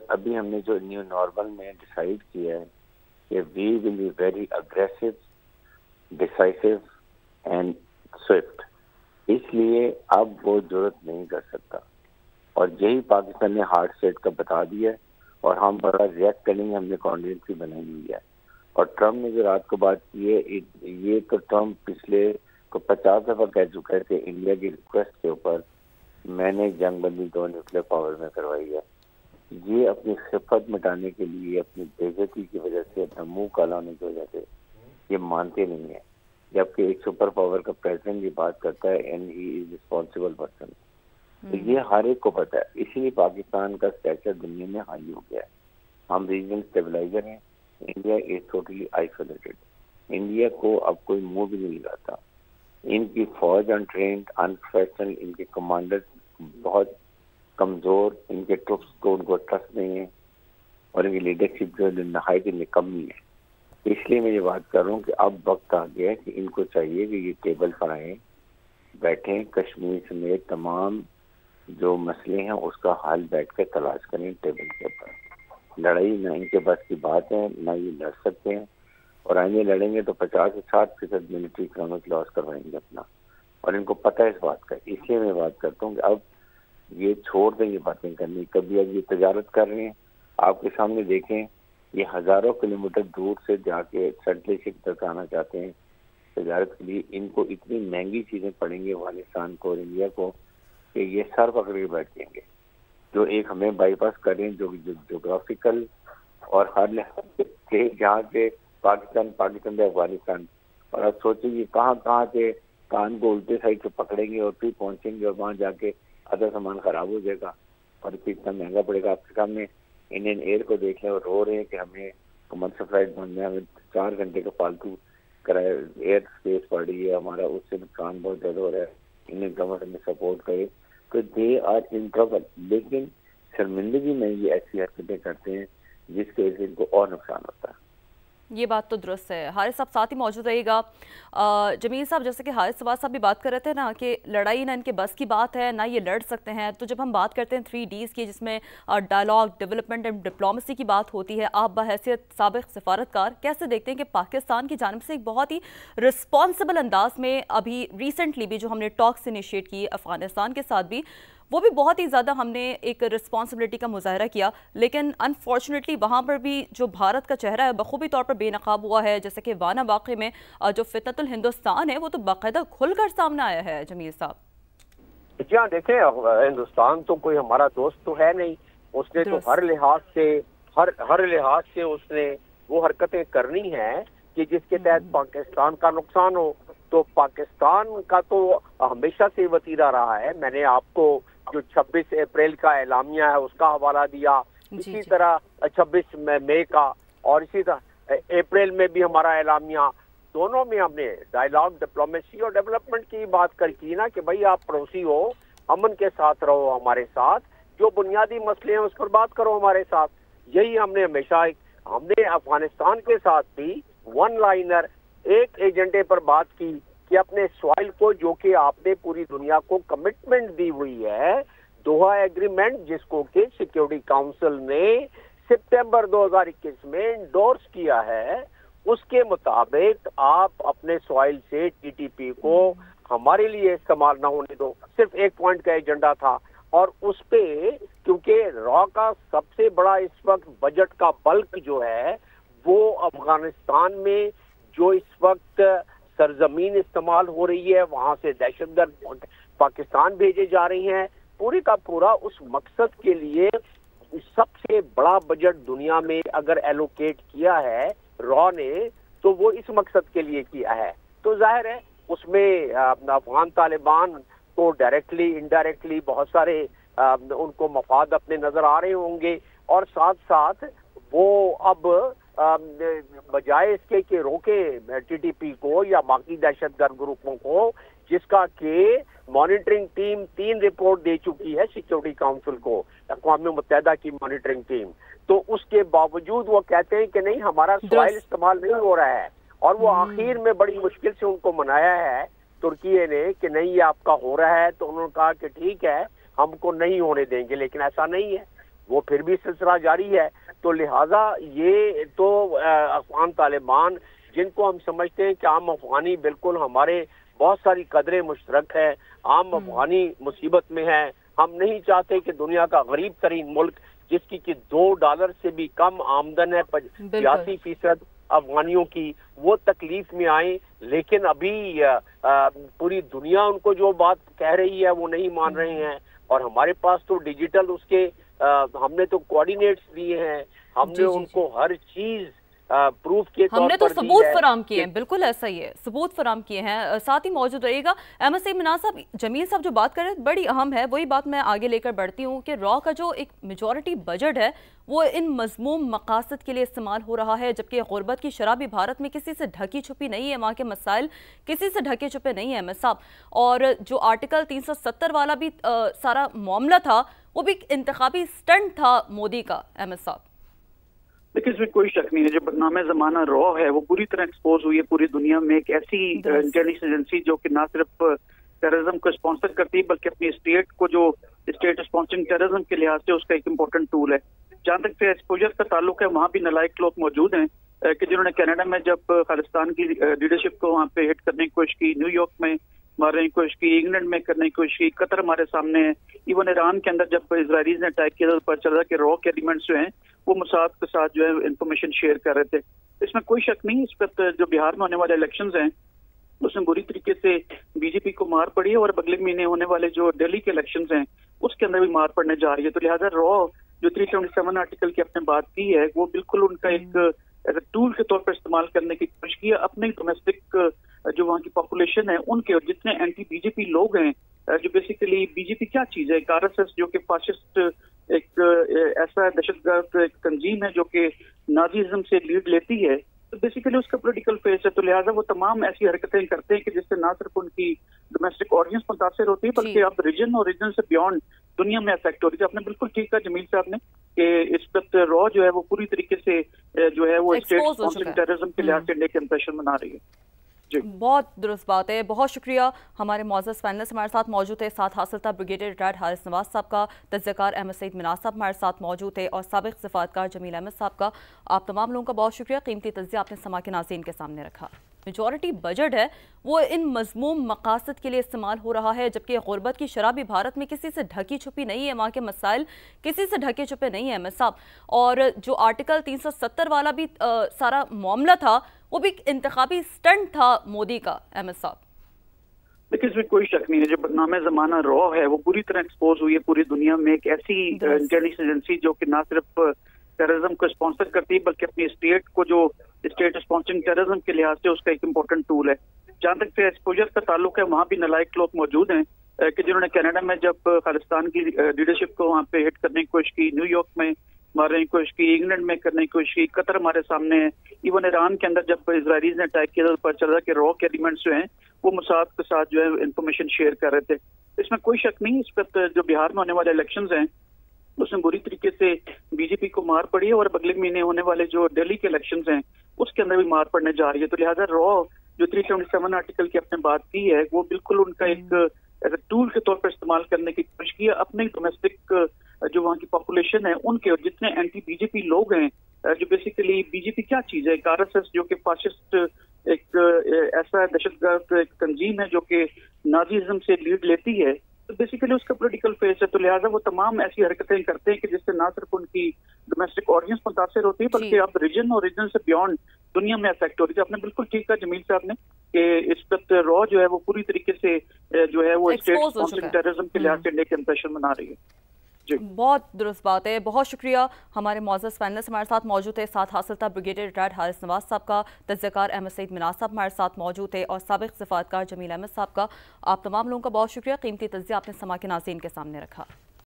ابھی ہم نے جو نیو نارمل میں ڈیسائیڈ کیا ہے کہ we will be very aggressive, decisive and swift, اس لیے اب وہ ضرورت نہیں کر سکتا، اور یہی پاکستان نے ہارڈ سیٹ کا بتا دیا ہے، اور ہم بڑا ریئیکٹ کریں گے، ہم نے کانڈینسی بنائی ہوئی ہے۔ اور ٹرمپ نے جو رات کو بات کی ہے، یہ تو ٹرمپ پچھلے کو 50 دفعہ کہہ چکا ہے کہ انڈیا کی ریکویسٹ کے اوپر میں نے جنگ بندی 2 نیوکلیر پاور میں کروائی ہے۔ یہ اپنی خفت مٹانے کے لیے، اپنی بے عزتی کی وجہ سے، اپنا منہ کالا ہونے کی وجہ سے یہ مانتے نہیں ہیں، جبکہ ایک سپر پاور کا پریزیڈنٹ یہ بات کرتا ہے and he is responsible person. تو یہ ہر ایک کو پتہ ہے، اسی لیے پاکستان کا اسٹیچر دنیا میں ہائی ہو گیا ہے۔ ہم ریجنل اسٹیبلائزر ہیں، India is totally isolated. India کو اب کوئی منہ بھی نہیں لگاتا۔ ان کی فوج انٹرینڈ، انپروفیشنل، ان کے کمانڈر بہت کمزور، ان کے ٹروپس کو ان کو ٹرسٹ نہیں ہے، اور ان کی لیڈرشپ جو نہایت نکمی ہے۔ اس لیے میں یہ بات کر رہا ہوں کہ اب وقت آ گیا ہے کہ ان کو چاہیے کہ یہ ٹیبل پر آئیں، بیٹھیں، کشمیر سمیت تمام جو مسئلے ہیں اس کا حل بیٹھ کے تلاش کریں ٹیبل کے اوپر۔ لڑائی نہ ان کے بس کی بات ہے، نہ یہ لڑ سکتے ہیں، اور آئندہ لڑیں گے تو 50 سے 60% ملٹری اکنامک لاس کروائیں گے اپنا، اور ان کو پتہ ہے اس بات کا۔ اس لیے میں بات کرتا ہوں کہ اب یہ چھوڑ دیں یہ باتیں کرنی۔ کبھی اب یہ تجارت کر رہے ہیں، آپ کے سامنے دیکھیں، یہ ہزاروں کلومیٹر دور سے جا کے سینٹرل شپ تک آنا چاہتے ہیں تجارت کے لیے۔ ان کو اتنی مہنگی چیزیں پڑیں گی افغانستان کو اور انڈیا کو کہ یہ سر پکڑ کے بیٹھ جائیں گے۔ جو ایک ہمیں بائی پاس کر رہے ہیں، جو جغرافیکل اور ہر لحاظ سے، جہاں سے پاکستان سے افغانستان، اور اب سوچیں یہ کہاں کہاں سے کان کو الٹے سائڈ سے پکڑیں گے اور پھر پہنچیں گے، اور وہاں جا کے آدھا سامان خراب ہو جائے گا اور پھر اتنا مہنگا پڑے گا۔ آپ کے سامنے انڈین ایئر کو دیکھ لیں، اور رو رہے ہیں کہ ہمیں کمرشل فلائٹ بند ہے، ہمیں 4 گھنٹے کا فالتو کرایہ ایئر اسپیس پڑ رہی ہے ہمارا، اس سے نقصان بہت زیادہ ہو رہا ہے۔ انڈین گورنمنٹ میں سپورٹ کرے تو دے آر ان ٹربل، لیکن شرمندگی میں یہ ایسی حرکتیں کرتے ہیں جس کی وجہ سے ان کو اور نقصان ہوتا ہے۔ یہ بات تو درست ہے۔ حارث صاحب ساتھ ہی موجود رہے گا۔ جمیل صاحب، جیسے کہ حارث صاحب بھی بات کر رہے تھے نا کہ لڑائی نہ ان کے بس کی بات ہے، نہ یہ لڑ سکتے ہیں، تو جب ہم بات کرتے ہیں 3Ds کی، جس میں ڈائلاگ، ڈیولپمنٹ اینڈ ڈپلومیسی کی بات ہوتی ہے، آپ بحیثیت سابق سفارتکار کیسے دیکھتے ہیں کہ پاکستان کی جانب سے ایک بہت ہی رسپانسبل انداز میں ابھی ریسنٹلی بھی جو ہم نے ٹاکس انیشیٹ کی افغانستان کے ساتھ بھی، وہ بھی بہت ہی زیادہ ہم نے ایک رسپانسبلٹی کا مظاہرہ کیا، لیکن انفارچونیٹلی وہاں پر بھی جو بھارت کا چہرہ ہے بخوبی طور پر بے نقاب ہوا ہے، جیسے کہ وانا واقعے میں جو فتنۃ الہندوستان ہے وہ تو باقاعدہ کھل کر سامنے آیا ہے۔ جمیل صاحب جی ہاں، دیکھیں ہندوستان تو کوئی ہمارا دوست تو ہے نہیں، اس نے تو ہر لحاظ سے اس نے وہ حرکتیں کرنی ہیں کہ جس کے تحت پاکستان کا نقصان ہو۔ تو پاکستان کا تو ہمیشہ سے وتیرہ رہا ہے۔ میں نے آپ کو جو 26 اپریل کا اعلامیہ ہے اس کا حوالہ دیا، اسی طرح 26 مئی کا، اور اسی طرح اپریل میں بھی ہمارا اعلامیہ، دونوں میں ہم نے ڈائلاگ، ڈپلومیسی اور ڈیولپمنٹ کی بات کی نا کہ بھائی آپ پڑوسی ہو، امن کے ساتھ رہو ہمارے ساتھ، جو بنیادی مسئلے ہیں اس پر بات کرو ہمارے ساتھ۔ یہی ہم نے ہمیشہ، ہم نے افغانستان کے ساتھ بھی ون لائنر ایک ایجنڈے پر بات کی کہ اپنے سوائل کو، جو کہ آپ نے پوری دنیا کو کمٹمنٹ دی ہوئی ہے، دوحہ ایگریمنٹ، جس کو کہ سیکیورٹی کاؤنسل نے سپٹمبر 2021 میں انڈورس کیا ہے، اس کے مطابق آپ اپنے سوائل سے TTP کو ہمارے لیے استعمال نہ ہونے دو۔ صرف ایک پوائنٹ کا ایجنڈا تھا، اور اس پہ کیونکہ را کا سب سے بڑا اس وقت بجٹ کا بلک جو ہے وہ افغانستان میں جو اس وقت سرزمین استعمال ہو رہی ہے، وہاں سے دہشت گرد پاکستان بھیجے جا رہی ہیں، پوری کا پورا اس مقصد کے لیے سب سے بڑا بجٹ دنیا میں اگر ایلوکیٹ کیا ہے را نے تو وہ اس مقصد کے لیے کیا ہے۔ تو ظاہر ہے اس میں افغان طالبان کو ڈائریکٹلی انڈائریکٹلی بہت سارے ان کو مفاد اپنے نظر آ رہے ہوں گے، اور ساتھ ساتھ وہ اب بجائے اس کے کہ روکے TTP کو یا باقی دہشت گرد گروپوں کو، جس کا کہ مانیٹرنگ ٹیم 3 رپورٹ دے چکی ہے سیکیورٹی کاؤنسل کو، اقوام متحدہ کی مانیٹرنگ ٹیم، تو اس کے باوجود وہ کہتے ہیں کہ نہیں ہمارا سوائل استعمال نہیں ہو رہا ہے، اور وہ آخر میں بڑی مشکل سے ان کو منایا ہے ترکی نے کہ نہیں یہ آپ کا ہو رہا ہے، تو انہوں نے کہا کہ ٹھیک ہے ہم کو نہیں ہونے دیں گے، لیکن ایسا نہیں ہے۔ وہ پھر بھی سلسلہ جاری ہے. تو لہٰذا یہ تو افغان طالبان جن کو ہم سمجھتے ہیں کہ عام افغانی بالکل ہمارے بہت ساری قدریں مشترک ہے, عام افغانی مصیبت میں ہے. ہم نہیں چاہتے کہ دنیا کا غریب ترین ملک جس کی کہ $2 سے بھی کم آمدن ہے 85% افغانیوں کی, وہ تکلیف میں آئیں. لیکن ابھی پوری دنیا ان کو جو بات کہہ رہی ہے وہ نہیں مان رہے ہیں, اور ہمارے پاس تو ڈیجیٹل اس کے ہم نے تو کوآرڈینیٹس دیے ہیں, ہم نے ان کو ہر چیز پروف کے طور پر ہم نے تو ثبوت فراہم کیے ہیں. بالکل ایسا ہی ہے, ثبوت فراہم کیے ہیں. ساتھ ہی موجود رہے گا احمد سعید مناز صاحب. جمیل صاحب جو بات کر رہے ہیں بڑی اہم ہے, وہی بات میں آگے لے کر بڑھتی ہوں کہ را کا جو ایک میجورٹی بجٹ ہے وہ ان مذموم مقاصد کے لیے استعمال ہو رہا ہے, جبکہ غربت کی شرح بھی بھارت میں کسی سے ڈھکی چھپی نہیں ہے, وہاں کے مسائل کسی سے ڈھکے چھپے نہیں ہیں احمد صاحب. اور جو آرٹیکل 370 والا بھی سارا معاملہ تھا وہ بھی انتخابی سٹنٹ تھا مودی کا احمد صاحب. لیکن اس میں کوئی شک نہیں ہے, جو بدنام زمانہ را ہے وہ پوری طرح ایکسپوز ہوئی ہے پوری دنیا میں. ایک ایسی انٹیلیجنس ایجنسی جو کہ نہ صرف ٹیررزم کو اسپانسر کرتی ہے بلکہ اپنی اسٹیٹ کو جو اسٹیٹ اسپانسرنگ ٹیررزم کے لحاظ سے اس کا ایک امپورٹنٹ ٹول ہے. جہاں تک ایکسپوجر کا تعلق ہے وہاں بھی نالائق لوگ موجود ہیں کہ جنہوں نے کینیڈا میں جب خالستان کی لیڈرشپ کو وہاں پہ ہٹ کرنے کی کوشش کی, نیو یارک میں مارنے کی کوشش کی, انگلینڈ میں کرنے کی کوشش کی, قطر ہمارے سامنے ہے, ایون ایران کے اندر جب اسرائیلیز نے اٹیک کیا تو پتہ چلا کہ را کے ایلیمنٹس جو ہیں وہ موساد کے ساتھ جو ہے انفارمیشن شیئر کر رہے تھے. اس میں کوئی شک نہیں. اس وقت جو بہار میں ہونے والے الیکشنز ہیں اس میں بری طریقے سے بی جے پی کو مار پڑی ہے, اور اگلے مہینے ہونے والے جو دہلی کے الیکشنز ہیں اس کے اندر بھی مار پڑنے جا رہی ہے. تو لہٰذا را جو 377 آرٹیکل کی آپ نے بات کی ہے وہ بالکل ان کا ایک ایز اے ٹول کے طور پر استعمال کرنے کی کوشش کی ہے. اپنے ڈومیسٹک جو وہاں کی پاپولیشن ہے ان کے, اور جتنے اینٹی بی جے پی لوگ ہیں, جو بیسیکلی بی جے پی کیا چیز ہے, ایک آر ایس ایس جو کہ فاسسٹ ایک ایسا دہشت گرد ایک تنظیم ہے جو کہ نازیزم سے لیڈ لیتی ہے, تو بیسیکلی اس کا پولیٹیکل فیس ہے. تو لہٰذا وہ تمام ایسی حرکتیں کرتے ہیں کہ جس سے نہ صرف ان کی ڈومیسٹک آڈینس متاثر ہوتی ہے بلکہ اب ریجن اور ریجن سے بیونڈ دنیا میں افیکٹ ہو رہی ہے. آپ نے بالکل ٹھیک کہا جمیل صاحب نے کہ اس وقت را جو ہے وہ پوری طریقے سے جو ہے وہ اسٹیٹ اسپانسرنگ ٹیررزم کے لحاظ سے نیک امپریشن بنا رہی ہے. بہت درست بات ہے. بہت شکریہ. ہمارے معزز پینلسٹ ہمارے ساتھ موجود ہے. ساتھ حاصل تھا بریگیڈیئر ریٹائرڈ حارث نواز صاحب کا, تجزیہ کار احمد سعید مناز صاحب ہمارے ساتھ موجود ہے, اور سابق صفاتکار جمیل احمد صاحب کا. آپ تمام لوگوں کا بہت شکریہ. قیمتی تجزیہ آپ نے سما کے ناظرین کے سامنے رکھا. میجورٹی بجٹ ہے وہ ان مذموم مقاصد کے لیے استعمال ہو رہا ہے, جبکہ غربت کی شرح بھی بھارت میں کسی سے ڈھکی چھپی نہیں ہے, وہاں کے مسائل کسی سے ڈھکے چھپے نہیں ہیں احمد صاحب. اور جو آرٹیکل 370 والا بھی سارا معاملہ تھا وہ بھی انتخابی سٹنٹ تھا مودی کا احمد صاحب. لیکن اس میں کوئی شک نہیں ہے, جو بدنام زمانہ را ہے وہ پوری طرح ایکسپوز ہوئی ہے پوری دنیا میں. ایک ایسی انٹیلیجنس ایجنسی جو کہ نہ صرف ٹیررزم کو اسپانسر کرتی ہے بلکہ اپنی اسٹیٹ کو جو اسٹیٹ اسپانسرنگ ٹیررزم کے لحاظ سے اس کا ایک امپورٹنٹ ٹول ہے. جہاں تک ایکسپوجر کا تعلق ہے وہاں بھی نالائق لوگ موجود ہیں کہ جنہوں نے کینیڈا میں جب خالستان کی لیڈرشپ کو وہاں پہ ہٹ کرنے کی کوشش کی, نیو یارک میں مارنے کی کوشش کی, انگلینڈ میں کرنے کی کوشش کی, قطر ہمارے سامنے ہے, ایون ایران کے اندر جب اسرائیلیز نے اٹیک کیا تو پتہ چلا کہ را کے ایلیمنٹس جو ہیں وہ موساد کے ساتھ جو ہے انفارمیشن شیئر کر رہے تھے. اس میں کوئی شک نہیں. اس وقت جو بہار میں ہونے والے الیکشنز ہیں اس میں بری طریقے سے بی جے پی کو مار پڑی ہے, اور اگلے مہینے ہونے والے جو دہلی کے الیکشنز ہیں اس کے اندر بھی مار پڑنے جا رہی ہے. تو لہٰذا را جو 377 آرٹیکل کی آپ نے بات کی ہے وہ بالکل ان کا ایک ایز اے ٹول کے طور پر استعمال کرنے کی کوشش کی ہے. اپنے ڈومیسٹک جو وہاں کی پاپولیشن ہے ان کے, اور جتنے اینٹی بی جے پی لوگ ہیں, جو بیسیکلی بی جے پی کیا چیز ہے, ایک آر ایس ایس جو کہ فاسسٹ ایک ایسا دہشت گرد ایک تنظیم ہے جو کہ نازیزم سے لیڈ لیتی ہے, تو بیسیکلی اس کا پولیٹیکل فیس ہے. تو لہٰذا وہ تمام ایسی حرکتیں کرتے ہیں کہ جس سے نہ صرف ان کی ڈومیسٹک آڈینس متاثر ہوتی ہے بلکہ اب ریجن اور ریجن سے بیونڈ دنیا میں افیکٹ ہو رہی ہے. آپ نے بالکل ٹھیک کہا جمیل صاحب نے کہ اس وقت را جو ہے وہ پوری طریقے سے جو ہے وہ اسٹیٹ اسپانسرنگ ٹیررزم کے لحاظ سے نیک امپریشن بنا رہی ہے. بہت درست بات ہے. بہت شکریہ. ہمارے معزز پینلسٹ ہمارے ساتھ موجود ہے. ساتھ حاصل تھا بریگیڈیئر ریٹائرڈ حارث نواز صاحب کا, تجزیہ کار احمد سعید مناز صاحب ہمارے ساتھ موجود ہے, اور سابق صفاتکار جمیل احمد صاحب کا. آپ تمام لوگوں کا بہت شکریہ. قیمتی تجزیہ آپ نے سما کے ناظرین کے سامنے رکھا.